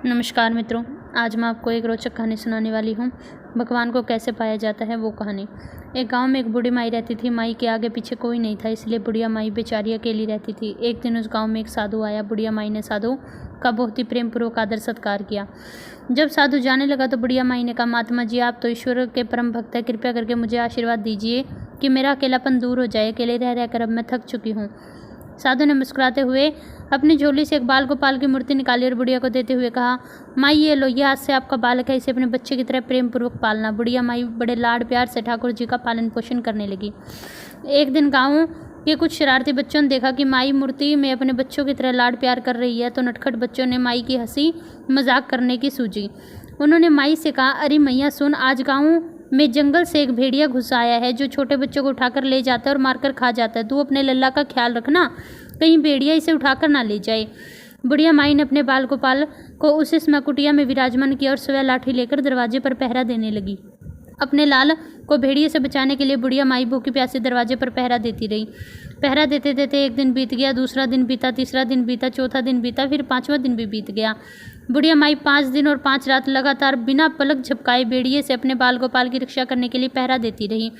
नमस्कार मित्रों, आज मैं आपको एक रोचक कहानी सुनाने वाली हूँ। भगवान को कैसे पाया जाता है वो कहानी। एक गांव में एक बूढ़ी माई रहती थी। माई के आगे पीछे कोई नहीं था, इसलिए बुढ़िया माई बेचारी अकेली रहती थी। एक दिन उस गांव में एक साधु आया। बुढ़िया माई ने साधु का बहुत ही प्रेम पूर्वक आदर सत्कार किया। जब साधु जाने लगा तो बुढ़िया माई ने कहा, महात्मा जी आप तो ईश्वर के परम भक्त हैं, कृपया करके मुझे आशीर्वाद दीजिए कि मेरा अकेलापन दूर हो जाए। अकेले रह रहकर अब मैं थक चुकी हूँ। साधु ने मुस्कुराते हुए अपनी झोली से एक बाल गोपाल की मूर्ति निकाली और बुढ़िया को देते हुए कहा, माई ये लो, यह आज से आपका बालक है, इसे अपने बच्चे की तरह प्रेम पूर्वक पालना। बुढ़िया माई बड़े लाड प्यार से ठाकुर जी का पालन पोषण करने लगी। एक दिन गाँव के कुछ शरारती बच्चों ने देखा कि माई मूर्ति में अपने बच्चों की तरह लाड प्यार कर रही है, तो नटखट बच्चों ने माई की हंसी मजाक करने की सूझी। उन्होंने माई से कहा, अरे मैया सुन, आज गाँव में जंगल से एक भेड़िया घुस आया है जो छोटे बच्चों को उठाकर ले जाता है और मारकर खा जाता है। तू अपने लल्ला का ख्याल रखना, कहीं भेड़िया इसे उठाकर ना ले जाए। बुढ़िया माई ने अपने बाल गोपाल को उस समय कुटिया में विराजमान किया और स्वयं लाठी लेकर दरवाजे पर पहरा देने लगी। अपने लाल को भेड़िए से बचाने के लिए बुढ़िया माई भूखी प्यासी दरवाजे पर पहरा देती रही। पहरा देते देते एक दिन बीत गया, दूसरा दिन बीता, तीसरा दिन बीता, चौथा दिन बीता, फिर पांचवां दिन भी बीत गया। बुढ़िया माई 5 दिन और 5 रात लगातार बिना पलक झपकाए भेड़िए से अपने बाल गोपाल की रक्षा करने के लिए पहरा देती रही।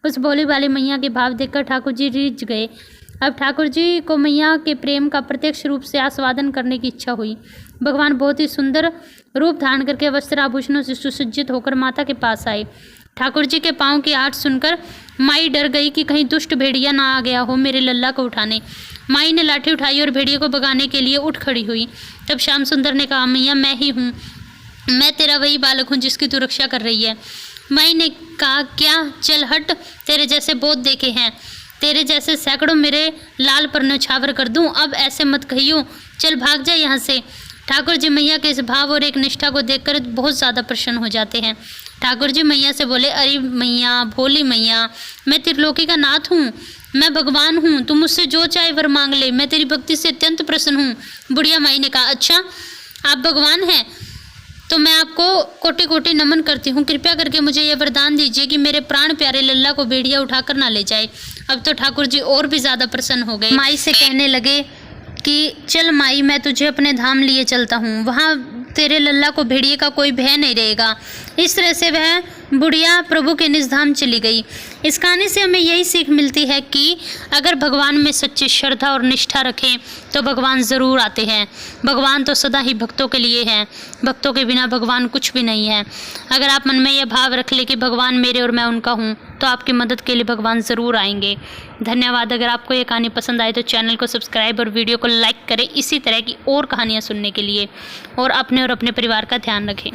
उस भोली वाली मैया के भाव देखकर ठाकुर जी रिझ गए। अब ठाकुर जी को मैया के प्रेम का प्रत्यक्ष रूप से आस्वादन करने की इच्छा हुई। भगवान बहुत ही सुंदर रूप धारण करके वस्त्र आभूषणों से सुसज्जित होकर माता के पास आए। ठाकुर जी के पाँव की आहट सुनकर माई डर गई कि कहीं दुष्ट भेड़िया ना आ गया हो मेरे लल्ला को उठाने। माई ने लाठी उठाई और भेड़िए को भगाने के लिए उठ खड़ी हुई। तब श्याम सुंदर ने कहा, मैया मैं ही हूँ, मैं तेरा वही बालक हूँ जिसकी तू रक्षा कर रही है। माई ने कहा, क्या, चल हट, तेरे जैसे बहुत देखे हैं, तेरे जैसे सैकड़ों मेरे लाल पर न्यौछावर कर दूं। अब ऐसे मत कहियो, चल भाग जा यहाँ से। ठाकुर जी मैया के इस भाव और एक निष्ठा को देखकर बहुत ज़्यादा प्रसन्न हो जाते हैं। ठाकुर जी मैया से बोले, अरे मैया, भोली मैया, मैं त्रिलोकी का नाथ हूँ, मैं भगवान हूँ, तुम मुझसे जो चाहे वर मांग ले, मैं तेरी भक्ति से अत्यंत प्रसन्न हूँ। बुढ़िया माई ने कहा, अच्छा आप भगवान हैं तो मैं आपको कोटि कोटि नमन करती हूँ। कृपया करके मुझे यह वरदान दीजिए कि मेरे प्राण प्यारे लल्ला को भेड़िया उठाकर ना ले जाए। अब तो ठाकुर जी और भी ज़्यादा प्रसन्न हो गए। माई से कहने लगे कि चल माई, मैं तुझे अपने धाम लिए चलता हूँ, वहाँ तेरे लल्ला को भेड़िए का कोई भय नहीं रहेगा। इस तरह से वह बुढ़िया प्रभु के निज धाम चली गई। इस कहानी से हमें यही सीख मिलती है कि अगर भगवान में सच्ची श्रद्धा और निष्ठा रखें तो भगवान ज़रूर आते हैं। भगवान तो सदा ही भक्तों के लिए हैं, भक्तों के बिना भगवान कुछ भी नहीं है। अगर आप मन में यह भाव रख ले कि भगवान मेरे और मैं उनका हूँ, तो आपकी मदद के लिए भगवान ज़रूर आएंगे। धन्यवाद। अगर आपको ये कहानी पसंद आए तो चैनल को सब्सक्राइब और वीडियो को लाइक करें इसी तरह की और कहानियाँ सुनने के लिए, और अपने परिवार का ध्यान रखें।